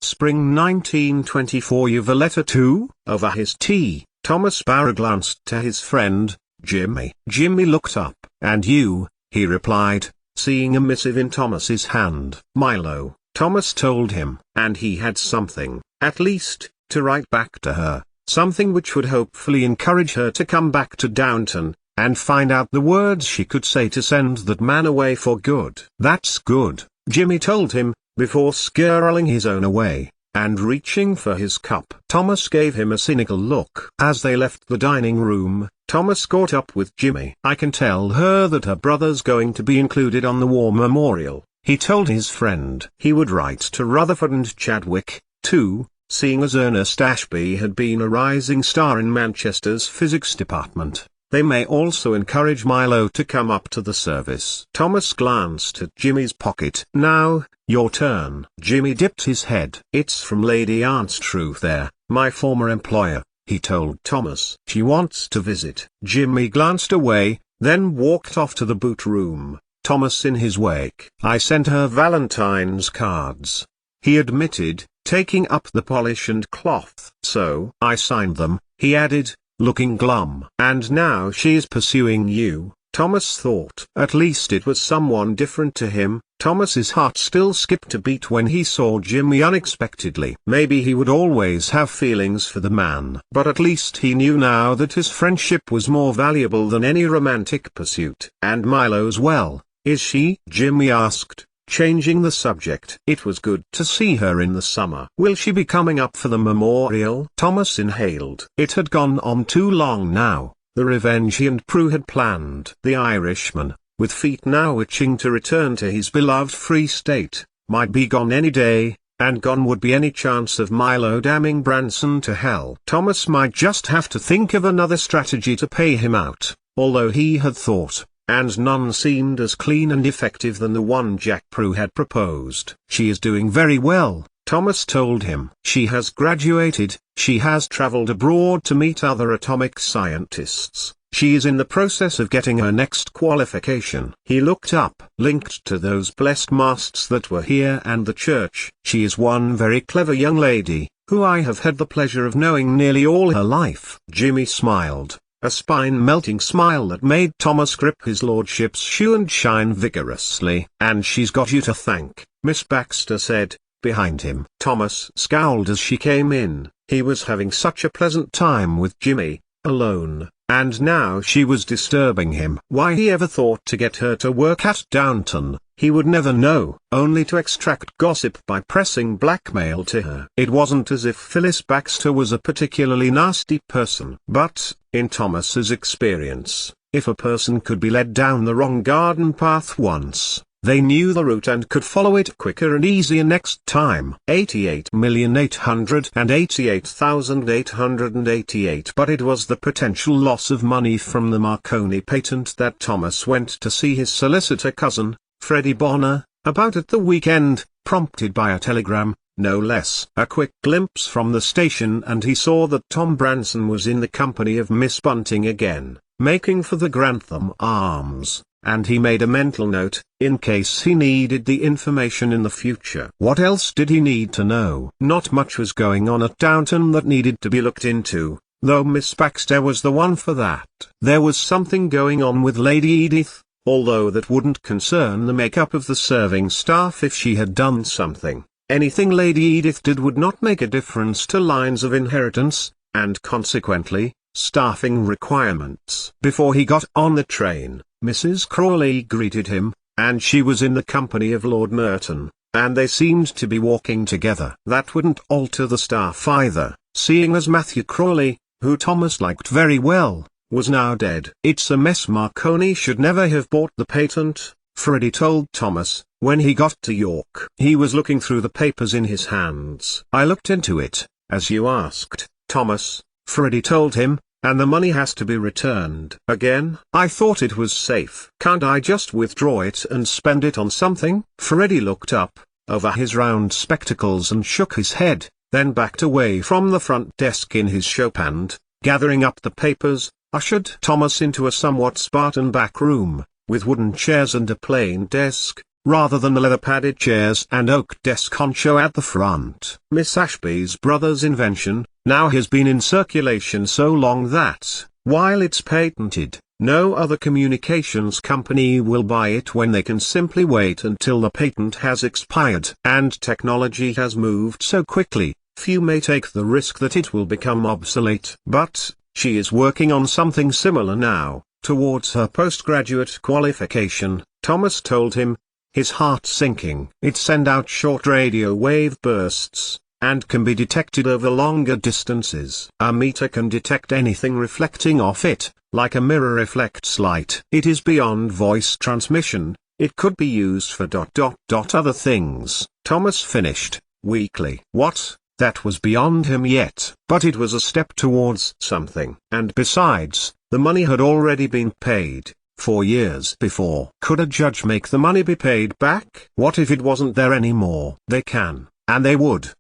Spring 1924. You've a letter too? Over his tea, Thomas Barrow glanced to his friend, Jimmy. Jimmy looked up. And you, he replied, seeing a missive in Thomas's hand. Milo, Thomas told him. And he had something, at least, to write back to her. Something which would hopefully encourage her to come back to Downton, and find out the words she could say to send that man away for good. That's good, Jimmy told him, before squirreling his own away, and reaching for his cup. Thomas gave him a cynical look. As they left the dining room, Thomas caught up with Jimmy. I can tell her that her brother's going to be included on the war memorial, he told his friend. He would write to Rutherford and Chadwick, too, seeing as Ernest Ashby had been a rising star in Manchester's physics department. They may also encourage Milo to come up to the service. Thomas glanced at Jimmy's pocket. Now, your turn. Jimmy dipped his head. It's from Lady Anstruth there, my former employer, he told Thomas. She wants to visit. Jimmy glanced away, then walked off to the boot room, Thomas in his wake. I sent her Valentine's cards, he admitted, taking up the polish and cloth. So I signed them, he added, looking glum. And now she's pursuing you, Thomas thought. At least it was someone different to him. Thomas's heart still skipped a beat when he saw Jimmy unexpectedly. Maybe he would always have feelings for the man, but at least he knew now that his friendship was more valuable than any romantic pursuit. And Milo's well, is she? Jimmy asked, changing the subject. It was good to see her in the summer. Will she be coming up for the memorial? Thomas inhaled. It had gone on too long now, the revenge he and Prue had planned. The Irishman, with feet now itching to return to his beloved Free State, might be gone any day, and gone would be any chance of Milo damning Branson to hell. Thomas might just have to think of another strategy to pay him out, although he had thought, and none seemed as clean and effective than the one Jack Prue had proposed. She is doing very well, Thomas told him. She has graduated, she has traveled abroad to meet other atomic scientists, she is in the process of getting her next qualification. He looked up. Linked to those blessed masts that were here and the church. She is one very clever young lady, who I have had the pleasure of knowing nearly all her life. Jimmy smiled. A spine-melting smile that made Thomas grip his lordship's shoe and shine vigorously. And she's got you to thank, Miss Baxter said, behind him. Thomas scowled as she came in. He was having such a pleasant time with Jimmy, alone, and now she was disturbing him. Why he ever thought to get her to work at Downton, he would never know, only to extract gossip by pressing blackmail to her. It wasn't as if Phyllis Baxter was a particularly nasty person. But, in Thomas's experience, if a person could be led down the wrong garden path once, they knew the route and could follow it quicker and easier next time. 88,888,888. But it was the potential loss of money from the Marconi patent that Thomas went to see his solicitor cousin, Freddie Bonner, about at the weekend, prompted by a telegram, no less. A quick glimpse from the station and he saw that Tom Branson was in the company of Miss Bunting again, making for the Grantham Arms, and he made a mental note, in case he needed the information in the future. What else did he need to know? Not much was going on at Downton that needed to be looked into, though Miss Baxter was the one for that. There was something going on with Lady Edith, although that wouldn't concern the makeup of the serving staff if she had done something. Anything Lady Edith did would not make a difference to lines of inheritance, and consequently, staffing requirements. Before he got on the train, Mrs. Crawley greeted him, and she was in the company of Lord Merton, and they seemed to be walking together. That wouldn't alter the staff either, seeing as Matthew Crawley, who Thomas liked very well, was now dead. It's a mess. Marconi should never have bought the patent, Freddie told Thomas, when he got to York. He was looking through the papers in his hands. I looked into it, as you asked, Thomas, Freddie told him, and the money has to be returned. Again? I thought it was safe. Can't I just withdraw it and spend it on something? Freddie looked up, over his round spectacles and shook his head, then backed away from the front desk in his shop and, gathering up the papers, ushered Thomas into a somewhat Spartan back room, with wooden chairs and a plain desk, rather than the leather-padded chairs and oak desk on show at the front. Miss Ashby's brother's invention now has been in circulation so long that, while it's patented, no other communications company will buy it when they can simply wait until the patent has expired. And technology has moved so quickly, few may take the risk that it will become obsolete. But she is working on something similar now, towards her postgraduate qualification, Thomas told him, his heart sinking. It sends out short radio wave bursts, and can be detected over longer distances. A meter can detect anything reflecting off it, like a mirror reflects light. It is beyond voice transmission, it could be used for ... other things, Thomas finished, weakly. What? That was beyond him yet. But it was a step towards something. And besides, the money had already been paid. 4 years before. Could a judge make the money be paid back? What if it wasn't there anymore? They can, and they would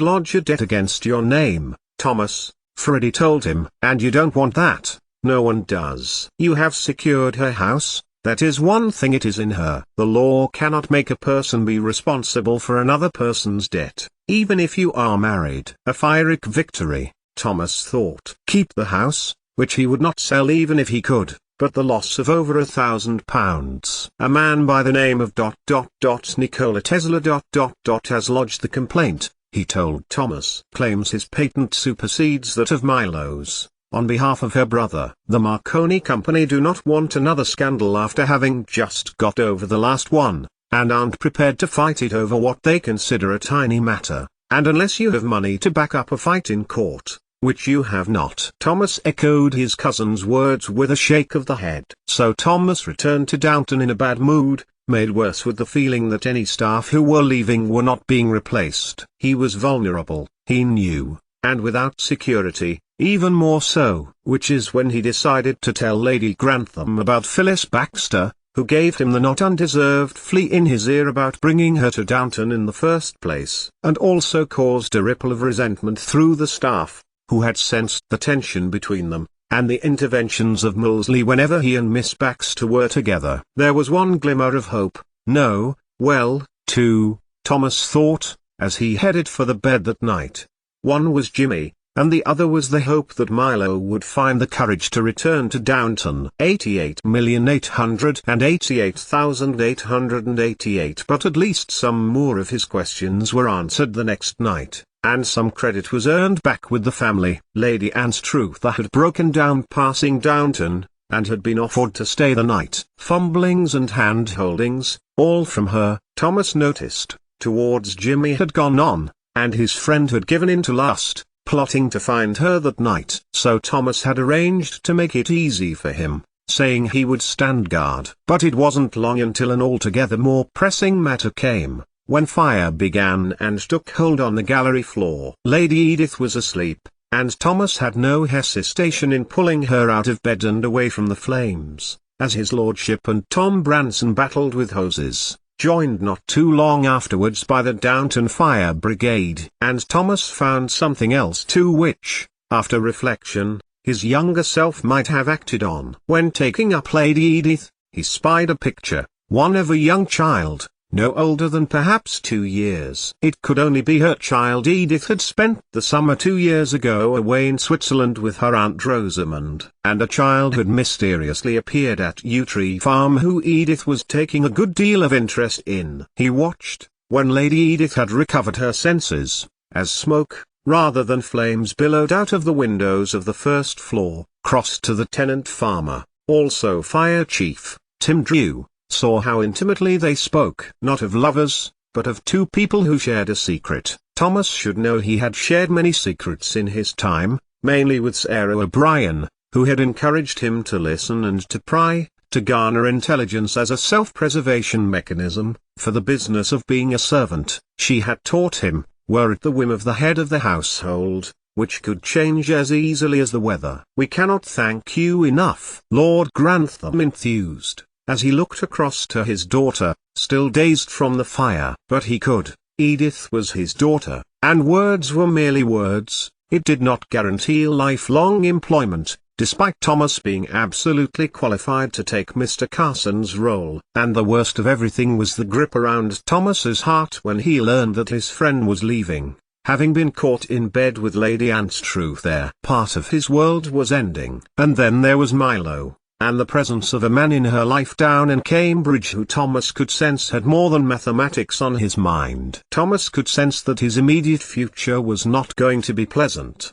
lodge a debt against your name, Thomas, Freddie told him. And you don't want that. No one does. You have secured her house, that is one thing, it is in her. The law cannot make a person be responsible for another person's debt, even if you are married. A Pyrrhic victory, Thomas thought. Keep the house, which he would not sell even if he could. But the loss of over £1,000. A man by the name of ... Nikola Tesla ... has lodged the complaint, he told Thomas. Claims his patent supersedes that of Milo's, on behalf of her brother. The Marconi Company do not want another scandal after having just got over the last one, and aren't prepared to fight it over what they consider a tiny matter, and unless you have money to back up a fight in court, which you have not. Thomas echoed his cousin's words with a shake of the head. So Thomas returned to Downton in a bad mood, made worse with the feeling that any staff who were leaving were not being replaced. He was vulnerable, he knew, and without security, even more so. Which is when he decided to tell Lady Grantham about Phyllis Baxter, who gave him the not undeserved flea in his ear about bringing her to Downton in the first place, and also caused a ripple of resentment through the staff, who had sensed the tension between them, and the interventions of Molesley whenever he and Miss Baxter were together. There was one glimmer of hope, two, Thomas thought, as he headed for the bed that night. One was Jimmy, and the other was the hope that Milo would find the courage to return to Downton. 88,888,888. But at least some more of his questions were answered the next night, and some credit was earned back with the family. Lady Anstruther had broken down passing Downton, and had been offered to stay the night. Fumblings and hand-holdings, all from her, Thomas noticed, towards Jimmy had gone on, and his friend had given in to lust, plotting to find her that night. So Thomas had arranged to make it easy for him, saying he would stand guard. But it wasn't long until an altogether more pressing matter came, when fire began and took hold on the gallery floor. Lady Edith was asleep, and Thomas had no hesitation in pulling her out of bed and away from the flames, as his lordship and Tom Branson battled with hoses, joined not too long afterwards by the Downton Fire Brigade. And Thomas found something else too which, after reflection, his younger self might have acted on. When taking up Lady Edith, he spied a picture, one of a young child, no older than perhaps 2 years. It could only be her child. Edith had spent the summer 2 years ago away in Switzerland with her Aunt Rosamond, and a child had mysteriously appeared at Yew Tree Farm who Edith was taking a good deal of interest in. He watched, when Lady Edith had recovered her senses, as smoke, rather than flames, billowed out of the windows of the first floor, crossed to the tenant farmer, also fire chief, Tim Drew, saw how intimately they spoke. Not of lovers, but of two people who shared a secret. Thomas should know he had shared many secrets in his time, mainly with Sarah O'Brien, who had encouraged him to listen and to pry, to garner intelligence as a self-preservation mechanism, for the business of being a servant, she had taught him, were at the whim of the head of the household, which could change as easily as the weather. "We cannot thank you enough," Lord Grantham enthused, as he looked across to his daughter, still dazed from the fire. But he could. Edith was his daughter, and words were merely words. It did not guarantee lifelong employment, despite Thomas being absolutely qualified to take Mr. Carson's role. And the worst of everything was the grip around Thomas's heart when he learned that his friend was leaving, having been caught in bed with Lady Anstruth there. Part of his world was ending. And then there was Milo, and the presence of a man in her life down in Cambridge who Thomas could sense had more than mathematics on his mind. Thomas could sense that his immediate future was not going to be pleasant.